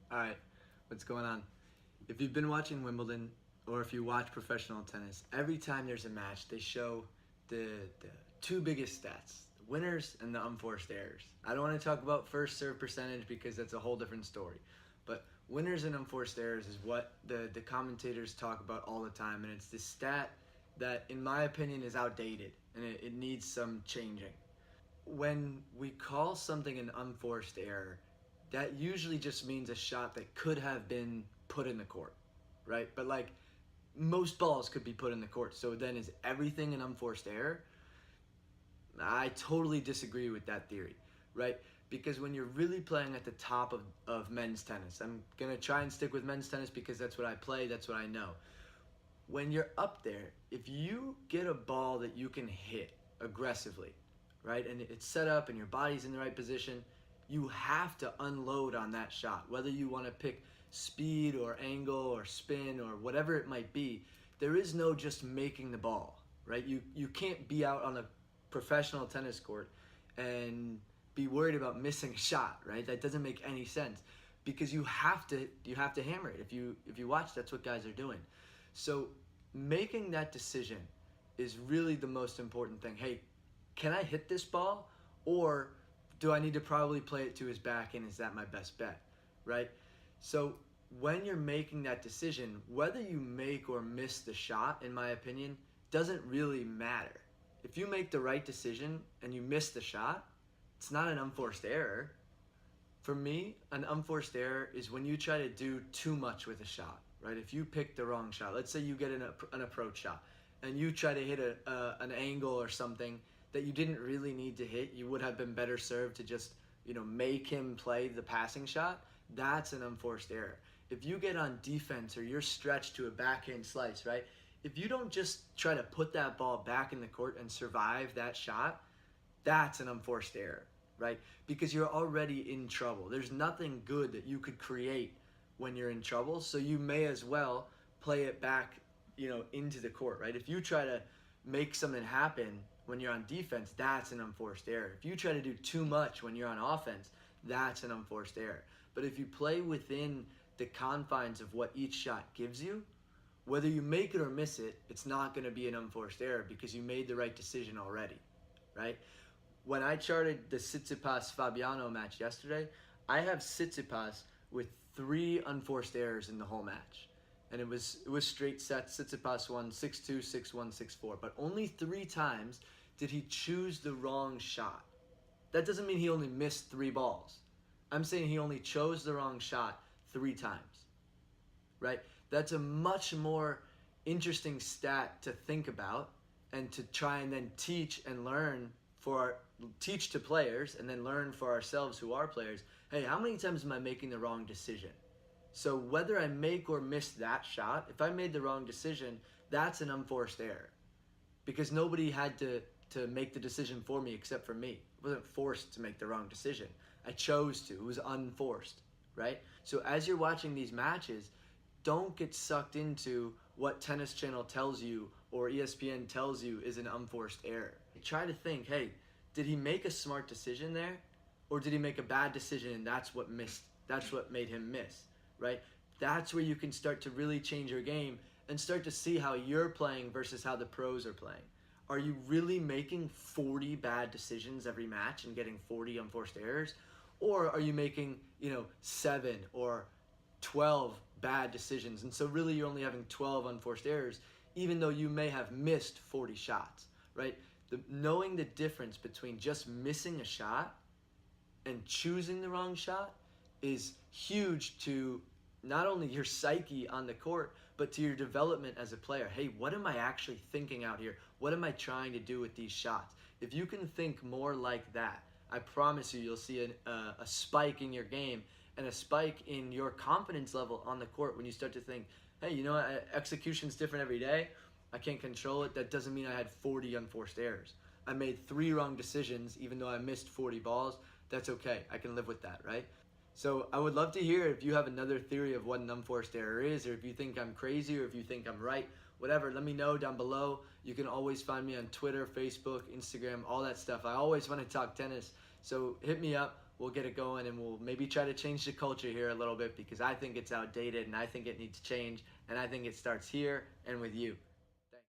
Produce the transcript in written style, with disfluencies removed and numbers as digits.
Alright, what's going on? If you've been watching Wimbledon or if you watch professional tennis, every time there's a match, they show the two biggest stats, the winners and the unforced errors. I don't want to talk about first serve percentage because that's a whole different story. But winners and unforced errors is what the commentators talk about all the time, and it's this stat that, in my opinion, is outdated and it needs some changing. When we call something an unforced error, that usually just means a shot that could have been put in the court, right? But like most balls could be put in the court. So then is everything an unforced error? I totally disagree with that theory, right? Because when you're really playing at the top of men's tennis, I'm going to try and stick with men's tennis because that's what I play, that's what I know. When you're up there, if you get a ball that you can hit aggressively, right, and it's set up and your body's in the right position, you have to unload on that shot. Whether you want to pick speed or angle or spin or whatever it might be, there is no just making the ball, right? You can't be out on a professional tennis court and be worried about missing a shot, right? That doesn't make any sense because you have to hammer it. If you watch, that's what guys are doing. So making that decision is really the most important thing. Hey, can I hit this ball, or do I need to probably play it to his back, and is that my best bet, right? So when you're making that decision, whether you make or miss the shot, in my opinion, doesn't really matter. If you make the right decision and you miss the shot, it's not an unforced error. For me, an unforced error is when you try to do too much with a shot, right? If you pick the wrong shot, let's say you get an approach shot, and you try to hit an angle or something that you didn't really need to hit, you would have been better served to just, make him play the passing shot. That's an unforced error. If you get on defense or you're stretched to a backhand slice, right? If you don't just try to put that ball back in the court and survive that shot, that's an unforced error, right? Because you're already in trouble. There's nothing good that you could create when you're in trouble, so you may as well play it back, into the court, right? If you try to make something happen when you're on defense, that's an unforced error. If you try to do too much when you're on offense, that's an unforced error. But if you play within the confines of what each shot gives you, whether you make it or miss it, it's not going to be an unforced error because you made the right decision already, right? When I charted the Tsitsipas-Fabiano match yesterday, I have Tsitsipas with 3 unforced errors in the whole match. And it was straight sets. Tsitsipas won 6-2, 6-1, 6-4. But only 3 times did he choose the wrong shot. That doesn't mean he only missed 3 balls. I'm saying he only chose the wrong shot 3 times, right? That's a much more interesting stat to think about and to try and then teach and learn teach to players and then learn for ourselves who are players. Hey, how many times am I making the wrong decision? So whether I make or miss that shot, if I made the wrong decision, that's an unforced error. Because nobody had to make the decision for me except for me. I wasn't forced to make the wrong decision. I chose to. It was unforced, right? So as you're watching these matches, don't get sucked into what Tennis Channel tells you or ESPN tells you is an unforced error. Try to think, hey, did he make a smart decision there? Or did he make a bad decision and that's what made him miss, right? That's where you can start to really change your game and start to see how you're playing versus how the pros are playing. Are you really making 40 bad decisions every match and getting 40 unforced errors? Or are you making, 7 or 12 bad decisions, and so really you're only having 12 unforced errors, even though you may have missed 40 shots, right? Knowing the difference between just missing a shot and choosing the wrong shot is huge to not only your psyche on the court, but to your development as a player. Hey, what am I actually thinking out here? What am I trying to do with these shots? If you can think more like that, I promise you'll see a spike in your game and a spike in your confidence level on the court when you start to think, hey, execution's different every day. I can't control it. That doesn't mean I had 40 unforced errors. I made 3 wrong decisions even though I missed 40 balls. That's okay. I can live with that, right? So I would love to hear if you have another theory of what an unforced error is, or if you think I'm crazy, or if you think I'm right, whatever. Let me know down below. You can always find me on Twitter, Facebook, Instagram, all that stuff. I always want to talk tennis. So hit me up. we'll get it going, and we'll maybe try to change the culture here a little bit, because I think it's outdated and I think it needs change, and I think it starts here and with you.